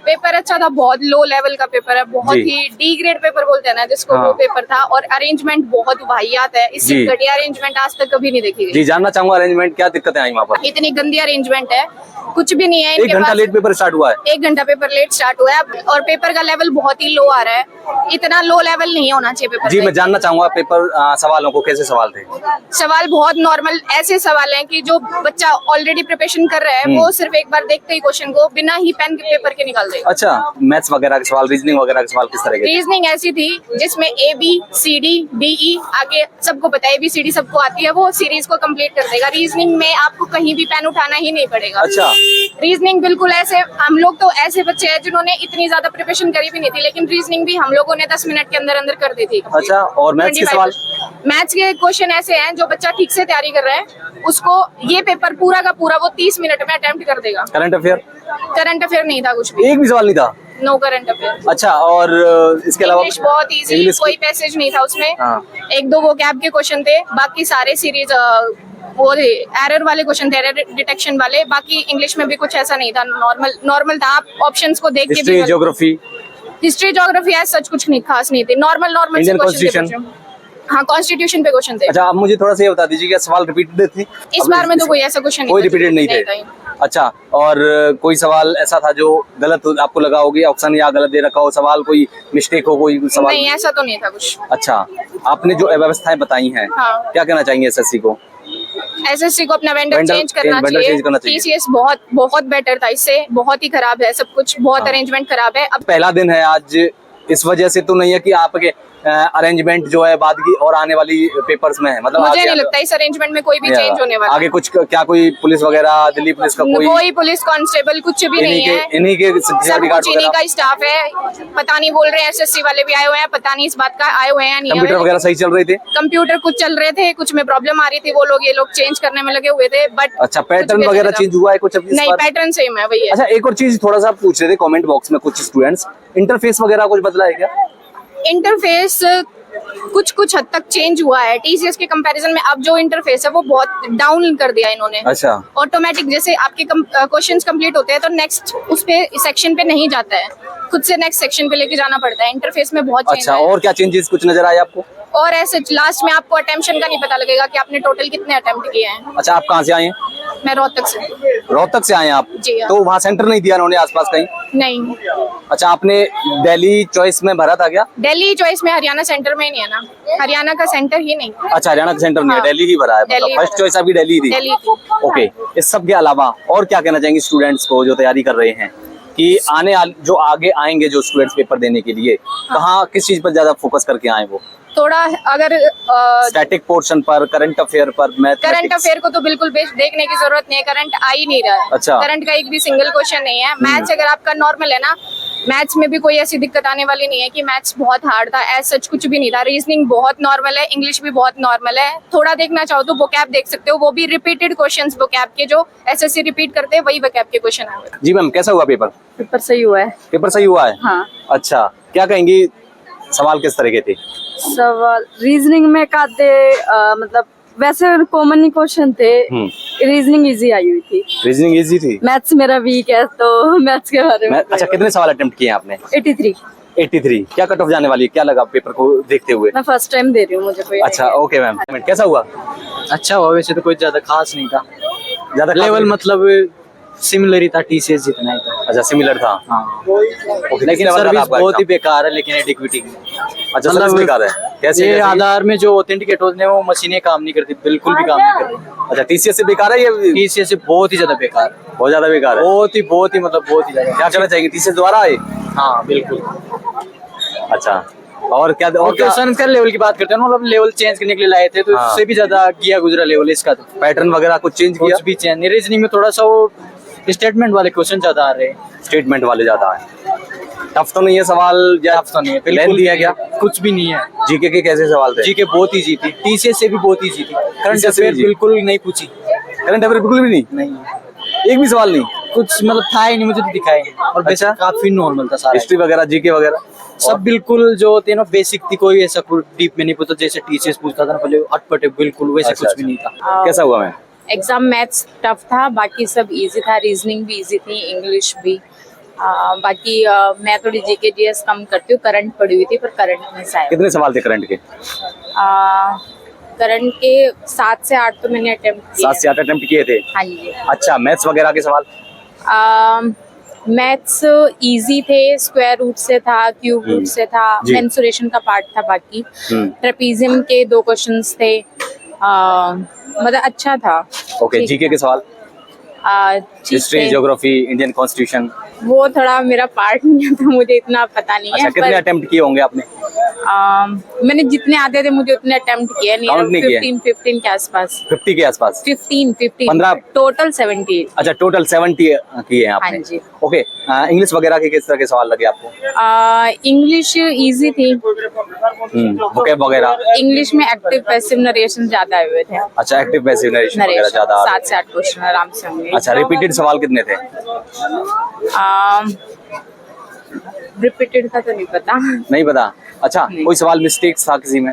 Paper अच्छा था, बहुत लो लेवल का पेपर है, बहुत जी। ही डी ग्रेड पेपर बोलते हैं ना जिसको, हाँ। वो पेपर था। और अरेंजमेंट बहुत वाहियात है, इससे जी। घटिया अरेंजमेंट आज तक कभी नहीं देखी जी गई। जानना चाहूंगा अरेंजमेंट क्या दिक्कतें आई वहाँ पर? इतनी गंदी अरेंजमेंट है, कुछ भी नहीं है एक इनके घंटा पास। लेट पेपर स्टार्ट हुआ है। 1 घंटा पेपर लेट स्टार्ट हुआ है और पेपर का लेवल बहुत ही लो आ रहा है। इतना लो लेवल नहीं होना चाहिए पेपर जी का। मैं जानना चाहूंगा पेपर सवालों को कैसे सवाल थे? सवाल बहुत नॉर्मल ऐसे सवाल हैं कि जो बच्चा ऑलरेडी प्रिपरेशन कर रहा है वो सिर्फ एक बार देखते ही क्वेश्चन को बिना ही पेन के पेपर के निकाल देगा। अच्छा, मैथ्स वगैरह के सवाल, रीजनिंग वगैरह के सवाल किस तरह के थे? रीजनिंग ऐसी थी जिसमें ABCD DE आगे सबको पता है, ABCD सबको आती है, वो सीरीज को कंप्लीट कर देगा। रीजनिंग में आपको कहीं भी पेन उठाना ही नहीं पड़ेगा। अच्छा। रीजनिंग बिल्कुल ऐसे, हम लोग तो ऐसे बच्चे हैं जिन्होंने इतनी ज्यादा प्रिपरेशन करी भी नहीं थी, लेकिन रीजनिंग भी हम लोगों ने 10 मिनट के अंदर अंदर कर दी थी। अच्छा, और मैथ्स के सवाल? मैथ्स के क्वेश्चन ऐसे हैं जो बच्चा ठीक से तैयारी कर रहा है उसको ये पेपर पूरा का पूरा वो 30 मिनट में अटेम्प्ट कर देगा। Current affair? करंट अफेयर नहीं था कुछ भी, एक भी सवाल नहीं था? No current affair. अच्छा, और इसके अलावा? इंग्लिश बहुत इजी, इंग्लिश कोई पैसेज नहीं था उसमें। हाँ। 1-2 वो कैब के क्वेश्चन थे, बाकी सारे सीरीज वो एरर वाले क्वेश्चन थे, एरर डिटेक्शन वाले। बाकी इंग्लिश में भी कुछ ऐसा नहीं था, नॉर्मल था। आप ऑप्शंस को देख के हिस्ट्री, ज्योग्राफी? हिस्ट्री ज्योग्राफी ऐसा सच कुछ नहीं खास नहीं थी, नॉर्मल इंडियन कॉन्स्टिट्यूशन? हाँ, कॉन्स्टिट्यूशन पे क्वेश्चन थे। अच्छा, आप मुझे थोड़ा सा ये बता दीजिए कि सवाल रिपीटेड थे? इस बार में तो कोई ऐसा क्वेश्चन नहीं कोई था, रिपीटेड नहीं थे? अच्छा, और कोई सवाल ऐसा था जो गलत आपको लगा होगी, ऑप्शन या गलत दे रखा हो सवाल, कोई मिस्टेक हो, कोई सवाल? नहीं, ऐसा तो नहीं था कुछ। अच्छा, आपने जो व्यवस्थाएं बताई हैं, हाँ। क्या कहना चाहेंगे SSC को? SSC को अपना वेंडर वेंडर चेंज करना वेंडर चेंज करना चाहिए। चाहिए। TCS बहुत बेटर था इससे, बहुत ही खराब है सब कुछ, बहुत हाँ। अरेंजमेंट खराब है। अब पहला दिन है आज, इस वजह से तो नहीं है कि आपके अरेंजमेंट जो है बाद की और आने वाली पेपर्स में है, मतलब मुझे नहीं लगता इस अरेंजमेंट में कोई भी चेंज होने वाला आगे कुछ क्या कोई पुलिस वगैरह, दिल्ली पुलिस का कोई पुलिस कांस्टेबल कुछ भी नहीं है, इन्हीं के सब सिक्योरिटी गार्ड कुछ इन्हीं वगैरह? का स्टाफ है। पता नहीं बोल रहे हैं SSC वाले भी आए हुए हैं, पता नहीं इस बात का आए हुए हैं नहीं। कंप्यूटर वगैरह सही चल रहे थे? कंप्यूटर कुछ चल रहे थे, कुछ में प्रॉब्लम आ रही थी, वो लोग ये लोग चेंज करने में लगे हुए थे। बट अच्छा, पैटर्न वगैरह चेंज हुआ है कुछ? नहीं, पैटर्न सेम है, वही है। अच्छा, एक और चीज थोड़ा सा पूछ रहे थे कमेंट बॉक्स में कुछ स्टूडेंट्स, इंटरफेस वगैरह कुछ बदला है क्या? इंटरफेस कुछ हद तक चेंज हुआ है TCS के कंपैरिजन में। अब जो इंटरफेस है वो बहुत डाउन कर दिया इन्होंने। अच्छा। ऑटोमेटिक जैसे आपके क्वेश्चंस कंप्लीट होते हैं तो नेक्स्ट उस पे सेक्शन पे नहीं जाता है, खुद से नेक्स्ट सेक्शन पे लेके जाना पड़ता है। इंटरफेस में बहुत चेंज अच्छा, है। और क्या चेंजेस कुछ नजर आए आपको? और ऐसे लास्ट में आपको अटेम्प्शन का नहीं पता लगेगा कि आपने टोटल कितने अटेम्प्ट किए हैं। अच्छा, आप कहाँ से आए हैं? मैं रोहतक से। रोहतक से आए हैं आप? जी हाँ। तो वहाँ सेंटर नहीं दिया उन्होंने आसपास कहीं? नहीं, अच्छा, आपने दिल्ली चॉइस में भरा था क्या? दिल्ली चॉइस में हरियाणा सेंटर में नहीं है ना, हरियाणा का सेंटर ही नहीं। अच्छा, हरियाणा का सेंटर नहीं है, हाँ। दिल्ली ही भरा है, दिल्ली फर्स्ट भरा चॉइस आपकी दिल्ली थी? दिल्ली थी। ओके, इस सब के अलावा और क्या कहना चाहेंगे स्टूडेंट्स को जो तैयारी कर रहे हैं कि जो आगे आएंगे जो स्टूडेंट्स पेपर देने के लिए, कहाँ किस चीज पर ज्यादा फोकस करके आए वो? थोड़ा अगर स्टैटिक पोर्शन पर, करंट अफेयर पर, करंट अफेयर को तो बिल्कुल देखने की जरूरत नहीं है, करंट आ ही नहीं रहा है। अच्छा। करंट का एक भी सिंगल क्वेश्चन नहीं है। मैथ्स अगर आपका नॉर्मल है ना, मैथ्स में भी कोई ऐसी दिक्कत आने वाली नहीं है कि मैथ्स बहुत हार्ड था, ऐसा सच कुछ भी नहीं था। रीजनिंग बहुत नॉर्मल है, इंग्लिश भी बहुत नॉर्मल है। थोड़ा देखना चाहो तो वोकैब देख सकते हो, वो भी रिपीटेड क्वेश्चंस वोकैब के, जो SSC रिपीट करते हैं वही वोकैब के क्वेश्चन है। जी मैम, कैसा हुआ पेपर? पेपर सही हुआ है। पेपर सही हुआ है? हाँ। अच्छा, क्या कहेंगी, सवाल किस तरह के थे? सवाल रीजनिंग में काते मतलब वैसे कॉमन ही क्वेश्चन थे। रीजनिंग इजी आई हुई थी। रीजनिंग इजी थी? मैथ्स मेरा वीक है तो मैथ्स के बारे में। अच्छा, कितने सवाल अटेम्प्ट किए आपने? 83। 83। क्या कट ऑफ जाने वाली है, क्या लगा पेपर को देखते हुए? मैं फर्स्ट टाइम दे रही हूँ, मुझे कोई अच्छा, ओके मैम। कैसा हुआ? अच्छा हुआ, वैसे तो कोई ज्यादा खास नहीं था, ज्यादा लेवल मतलब सिमिलर ही था, TCS जितना ही था। अच्छा, सिमिलर था। हाँ। ओके, लेकिन किस level का था सर्विस आपका बहुत ही exam? बेकार है, लेकिन एडिक्विटी की अच्छा, सर्विस बेकार है। कैसे? ये कैसे? आधार में जो ऑथेंटिकेट होते हैं वो मशीनें काम नहीं करती, बिल्कुल भी काम नहीं करती। अच्छा, TCS से बेकार है ये? TCS से बहुत ही ज्यादा बेकार है, बहुत ज्यादा बेकार है। बहुत ही मतलब बहुत ही ज्यादा। क्या करना चाहिए, TCS द्वारा आए? हाँ बिल्कुल। अच्छा, और क्या? और क्वेश्चन का लेवल की बात करते हैं, मतलब लेवल चेंज करने के लिए लाए थे, तो हाँ। उससे भी ज्यादा किया गुजरा लेवल इसका। तो पैटर्न वगैरह कुछ चेंज किया? कुछ भी चेंज नहीं। रीजनिंग में थोड़ा सा वो स्टेटमेंट वाले क्वेश्चन ज्यादा आ रहे हैं। स्टेटमेंट वाले ज्यादा है। टफ तो नहीं है सवाल? टफ तो नहीं है, बिल्कुल दिया क्या? कुछ भी नहीं है। जीके के कैसे सवाल थे? जीके बहुत इजी थी, TCS से भी बहुत इजी थी। करंट TCS से अफेयर easy? बिल्कुल नहीं पूछी। करंट अफेयर बिल्कुल भी नहीं? नहीं, एक भी सवाल नहीं? कुछ मतलब था ही नहीं, मुझे तो दिखाई नहीं। और अच्छा। काफी नॉर्मल था सारा, हिस्ट्री वगैरह, जीके वगैरह सब बिल्कुल जो होते हैं ना बेसिक थी, कोई ऐसा कुछ डीप में नहीं पूछा जैसे TCS पूछता था ना पहले, अटपटे बिल्कुल वैसे अच्छा, कुछ भी नहीं था। कैसा हुआ मैम? एग्जाम मैथ्स टफ था, बाकी सब इजी था। रीजनिंग भी इजी थी, इंग्लिश भी। बाकी मैं थोड़ी जीके जीएस कम करती हूँ, करंट पढ़ी हुई थी पर करंट में से आया। कितने सवाल थे करंट के? करंट के 7 से 8 तो मैंने अटेम्प्ट किए 7 से 8 अटेम्प्ट किए थे। हाँ जी। अच्छा, मैथ्स वगैरह के सवाल? मैथ्स इजी थे, स्क्वायर रूट से था, क्यूब रूट से था, जी। मेंसुरेशन का पार्ट था, बाकी ट्रेपीजियम के 2 क्वेश्चंस थे। मतलब अच्छा था। ओके, ठीक जीके था। के सवाल? ठीक हिस्ट्री, थे। Geography, Indian constitution? वो थोड़ा मेरा पार्ट नहीं था, मुझे इतना पता नहीं अच्छा, है। कितने अटेम्प्ट किए होंगे आपने? मैंने जितने आते थे मुझे उतने अटेम्प्ट किए, Count नहीं किए? 15 के आसपास। 50 के आसपास? 15 15 टोटल 70। अच्छा, टोटल 70 किए हैं आपने। हाँ जी। ओके, इंग्लिश वगैरह के किस तरह के सवाल लगे आपको? इंग्लिश इजी थी। वोकैब वगैरह? इंग्लिश में एक्टिव पैसिव नरेशन ज्यादा आए हुए थे। अच्छा, एक्टिव पैसिव नरेशन वगैरह ज्यादा आ रहे 7 से 8 क्वेश्चन आराम से होंगे। थे। अच्छा, रिपीटेड सवाल कितने थे? रिपीटेड का तो नहीं पता। नहीं पता। अच्छा, नहीं। कोई सवाल मिस्टेक्स था किसी में?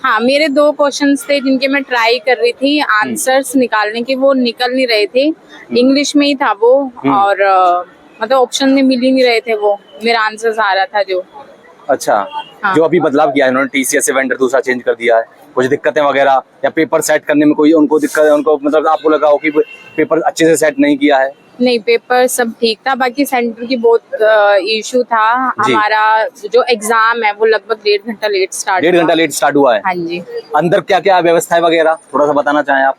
हाँ, मेरे 2 क्वेश्चंस थे जिनके मैं ट्राई कर रही थी आंसर्स निकालने के, वो निकल नहीं रहे थे। इंग्लिश में ही था वो, और मतलब ऑप्शन में मिल ही नहीं रहे थे, वो मेरा आंसर्स आ रहा था जो। अच्छा, हाँ। जो अभी बदलाव किया है इन्होंने, टीसीएस से वेंडर दूसरा चेंज कर दिया है, कुछ दिक्कतें वगैरह या पेपर सेट करने में कोई उनको दिक्कत है? उनको मतलब आपको लगा हो कि पेपर अच्छे से सेट नहीं किया है? नहीं, पेपर सब ठीक था, बाकी सेंटर की बहुत इशू था। जी। हमारा जो एग्जाम है वो लगभग 1.5 घंटा लेट स्टार्ट 1.5 घंटा लेट स्टार्ट हुआ है। हाँ जी। अंदर क्या क्या व्यवस्था है वगैरह थोड़ा सा बताना चाहें आप?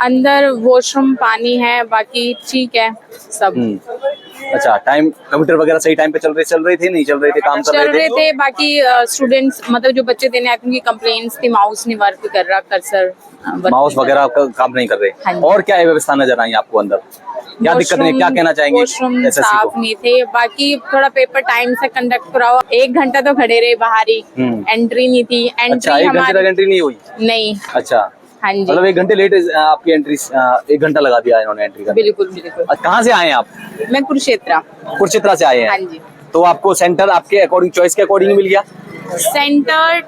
अंदर वॉशरूम, पानी है, बाकी ठीक है सब। अच्छा, टाइम कंप्यूटर वगैरह सही टाइम पे चल रहे थे नहीं चल रहे थे, काम कर चल रहे रहे थे, बाकी स्टूडेंट्स मतलब जो बच्चे देने आए थे उनकी कंप्लेंट्स थी, माउस नहीं वर्क कर रहा, कर्सर माउस वगैरह काम नहीं कर हाँ रहे? जी। और क्या व्यवस्था नजर आई आपको अंदर? क्या दिक्कत नहीं, क्या कहना चाहेंगे वॉशरूम एसएससी साफ को? नहीं थे, बाकी थोड़ा पेपर टाइम से कंडक्ट कराओ। 1 घंटा तो खड़े रहे बाहर ही, एंट्री नहीं थी। अच्छा, एंट्री 1 घंटे तक एंट्री नहीं हुई? नहीं। अच्छा, हाँ जी, मतलब 1 घंटे लेट आपकी एंट्री, 1 घंटा लगा दिया इन्होंने एंट्री का। बिल्कुल बिल्कुल। कहाँ से आए हैं आप? मैं कुरुक्षेत्र। कुरुक्षेत्र से आए हाँ हैं? जी। तो आपको सेंटर आपके अकॉर्डिंग, चॉइस के अकॉर्डिंग मिल गया? सेंटर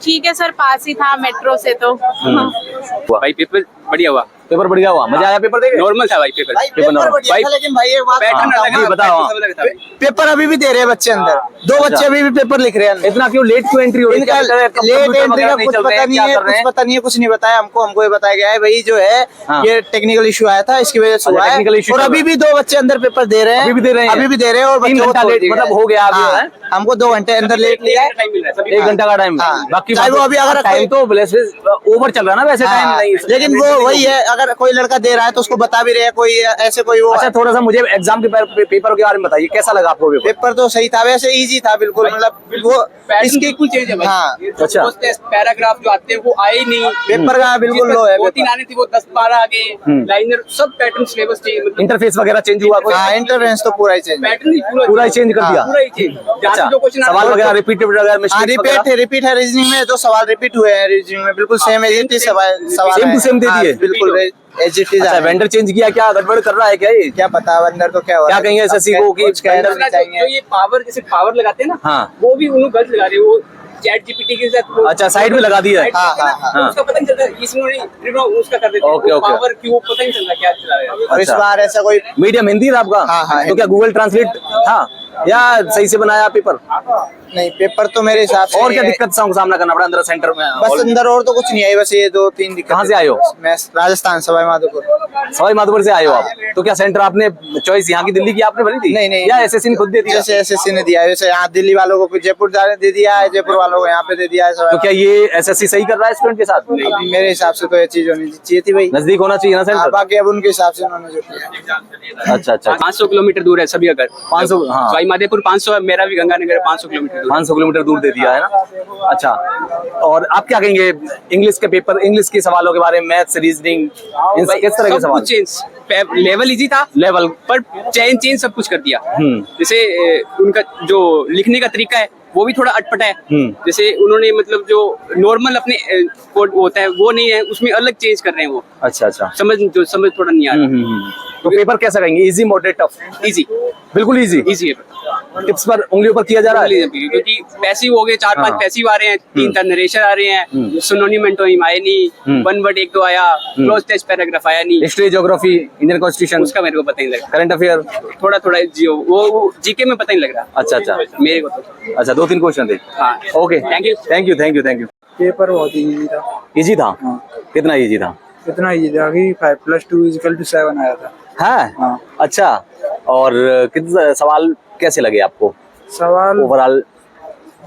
ठीक है सर, पास ही था मेट्रो से तो। भाई पेपर बढ़िया हुआ। पेपर बढ़िया हुआ? मजा आया पेपर देके? नॉर्मल था भाई पेपर। Paper normal. भाई लेकिन भाई एक बात पैटर्न हाँ, अलग जी, है, बताओ। पैटर्न सब अलग था भाई। पेपर अभी भी दे रहे हैं बच्चे अंदर। 2 बच्चे अभी भी पेपर लिख रहे हैं अंदर। इतना क्यों लेट, क्यों एंट्री हो रही है? इनका क्या लेट कंप्यूटर एंट्री वगैरह का नहीं कुछ चल रहे पता हैं? नहीं क्या है, कर रहे कुछ हैं? पता नहीं है, कुछ नहीं बताया हमको ये बताया गया है भाई जो है हाँ। ये टेक्निकल इशू आया था, इसकी वजह से अच्छा, हुआ है। technical issue और चल अभी रहा भी 2 बच्चे अंदर पेपर दे रहे हैं। अभी भी दे रहे हैं? अभी भी दे रहे हैं और 3 बच्चों को घंटा छोड़ लेट, दिया मतलब है। हो गया अभी हाँ, है? हमको 2 घंटे अंदर लेट लिया है। टाइम मिल रहा है सभी 1 घंटा का टाइम है। हाँ। बाकी चाहे वो अभी अगर टाइम तो ओवर चल रहा है ना, वैसे टाइम हाँ, नहीं। लेकिन वो वही है, अगर कोई लड़का दे रहा है तो उसको बता भी रहे हैं, कोई ऐसे कोई वो। अच्छा, थोड़ा सा मुझे एग्जाम के पेपर के बारे में बताइए, कैसा लगा आपको पेपर? पेपर तो सही था, वैसे इजी था बिल्कुल, मतलब वो पैटर्न इसकी बिल्कुल चेंज है भाई। हाँ। अच्छा। पैराग्राफ जो आते हैं वो आए ही नहीं। पेपर का बिल्कुल लो है। 2-3 आने थी वो 10-12 आ गए। लाइनर सब पैटर्न सिलेबस चेंज, मतलब इंटरफेस वगैरह चेंज हुआ कोई? हाँ, इंटरफेरेंस तो पूरा ही चेंज। पैटर्न ही पूरा ही चेंज कर दिया? पूरा ही चेंज। जहाँ अच्छा, से जो क्वेश्चन सवाल वगैरह रिपीट वगैरह हाँ, मिस्टेक्स वगैरह? रिपीट है रीजनिंग में, 2 सवाल रिपीट हुए हैं रीजनिंग में, बिल्कुल सेम है, ये सवाल Same to same दे दिए? बिल्कुल एज इट इज। अच्छा, वेंडर चेंज किया, क्या गड़बड़ कर रहा है क्या ये? क्या पता अंदर तो क्या हो क्या रहा है। कहेंगे एसएससी को कि कुछ कहना vendor- नहीं चाहेंगे। जो ये पावर, जैसे पावर लगाते हैं ना, हाँ। वो भी उन्होंने गलत लगा रहे हैं। वो चैट जीपीटी के साथ वो- अच्छा, साइड में लगा दिया है। साइड में हाँ, ना, हाँ, हाँ। उसका पता नहीं चलता, इसमें उसका कर देते हैं। ओके, वो ओके। पावर क्यों पता नहीं चलता क्या चला रहा है। और इस अच्छा। बार ऐसा कोई मीडियम हिंदी था आपका? हाँ, हाँ, तो क्या गूगल ट्रांसलेट था या सही से बनाया पेपर? नहीं, पेपर तो मेरे हिसाब से और क्या दिक्कत का सामना करना पड़ा अंदर सेंटर में? बस अंदर और तो कुछ नहीं आई, बस ये 2-3 दिक्कत। कहाँ से आए हो? मैं राजस्थान, सवाई माधोपुर। सवाई माधोपुर से आए हो आप? तो क्या सेंटर आपने चॉइस यहाँ की दिल्ली की आपने भरी थी? नहीं, नहीं। या एसएससी ने खुद दे दिया? जैसे एसएससी ने दिया है, जैसे यहाँ दिल्ली वालों को जयपुर दे दिया है, जयपुर वालों को यहाँ पे दे दिया है। तो क्या ये एसएससी सही कर रहा है स्टूडेंट के साथ? अभी मेरे हिसाब से तो ये चीज होनी चाहिए थी भाई। नजदीक होना चाहिए ना हाँ, सेंटर? बाकी अब उनके हिसाब से उन्होंने जो किया। अच्छा अच्छा, 500 किलोमीटर दूर है सभी अगर 500, हाँ। सवाई माधोपुर 500 है, मेरा भी गंगानगर 500 किलोमीटर दूर है। 500 किलोमीटर दूर दे दिया है ना। अच्छा, और आप क्या कहेंगे इंग्लिश के पेपर, इंग्लिश के सवालों के बारे में, मैथ्स, रीजनिंग, इन किस तरह के सब सवाल? कुछ चेंज, लेवल इजी था, लेवल पर चेंज सब कुछ कर दिया। हम्म। जैसे उनका जो लिखने का तरीका है वो भी थोड़ा अटपटा है। हम्म। जैसे उन्होंने मतलब जो नॉर्मल अपने कोड होता है वो नहीं है, उसमें अलग चेंज कर रहे हैं वो। अच्छा अच्छा, समझ थोड़ा नहीं आ रहा। तो पेपर कैसा कहेंगे? Easy, moderate, tough? इजी, बिल्कुल इजी। इजी है। टिप्स पर उंगलियों पर किया जा रहा है। क्योंकि पैसिव हो गए, 4-5 हाँ। पैसिव आ रहे हैं, 3 टर्नरेशन आ रहे हैं, सिनोनिम एंटोनिम आए नहीं, 1 वर्ड 1-2 आया, क्लोज टेस्ट पैराग्राफ आया नहीं, हिस्ट्री, ज्योग्राफी, इंडियन कॉन्स्टिट्यूशन, उसका मेरे को पता नहीं लग रहा। Current affair. थोड़ा थोड़ा जियो वो जीके में पता नहीं लग रहा अच्छा अच्छा मेरे को तो। अच्छा, 2-3 क्वेश्चन थे। हाँ, okay, thank you. Thank you thank you thank you. Paper बहुत इजी था। इजी था? कितना इजी था? इतना इजी था कि 5+2 = 7 आया था। है? हाँ। अच्छा, और कितने सवाल कैसे लगे आपको सवाल ओवरऑल?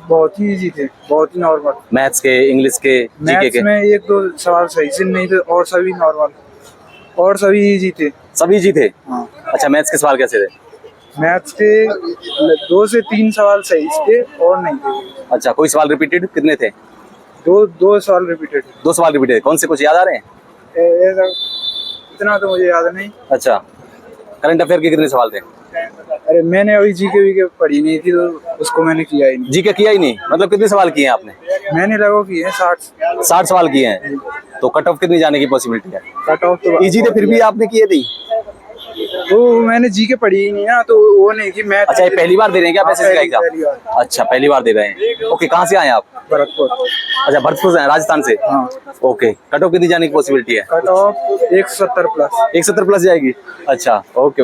बहुत ही इजी थे, बहुत ही नॉर्मल। मैथ्स के, इंग्लिश के, जीके मैथ्स के? में 1-2 सवाल सही से नहीं थे और सभी नॉर्मल और सभी इजी थे। सब इजी थे? हाँ। अच्छा, मैथ्स के सवाल कैसे थे? मैथ्स के 2 से 3 सवाल सही थे और नहीं थे। अच्छा, कोई सवाल रिपीटेड? कितने थे? 2 सवाल रिपीटेड। 2 सवाल रिपीटेड। कौन से, कुछ याद आ रहे हैं? इतना तो मुझे याद नहीं। अच्छा, करंट अफेयर के कितने सवाल थे? अरे मैंने अभी जीके पढ़ी नहीं थी तो उसको मैंने किया ही नहीं। जीके किया ही नहीं? मतलब कितने सवाल किए हैं आपने? मैंने लगो किए हैं 60 सवाल किए हैं। तो कट ऑफ कितनी जाने की पॉसिबिलिटी है? कट ऑफ तो इजी थे फिर भी आपने किए थे? तो मैंने जीके पढ़ी ही नहीं ना, तो वो नहीं कि मैथ। अच्छा, ये पहली बार दे रहे हैं क्या आप एसएससी का पहली एग्जाम? बार। अच्छा, पहली बार दे रहे हैं। ओके, कहाँ से आए आप? भरतपुर। अच्छा, भरतपुर से हैं, राजस्थान से? हाँ। ओके, कट ऑफ कितनी जाने की पॉसिबिलिटी है? Cut off 170+। 170 प्लस जाएगी? अच्छा, ओके।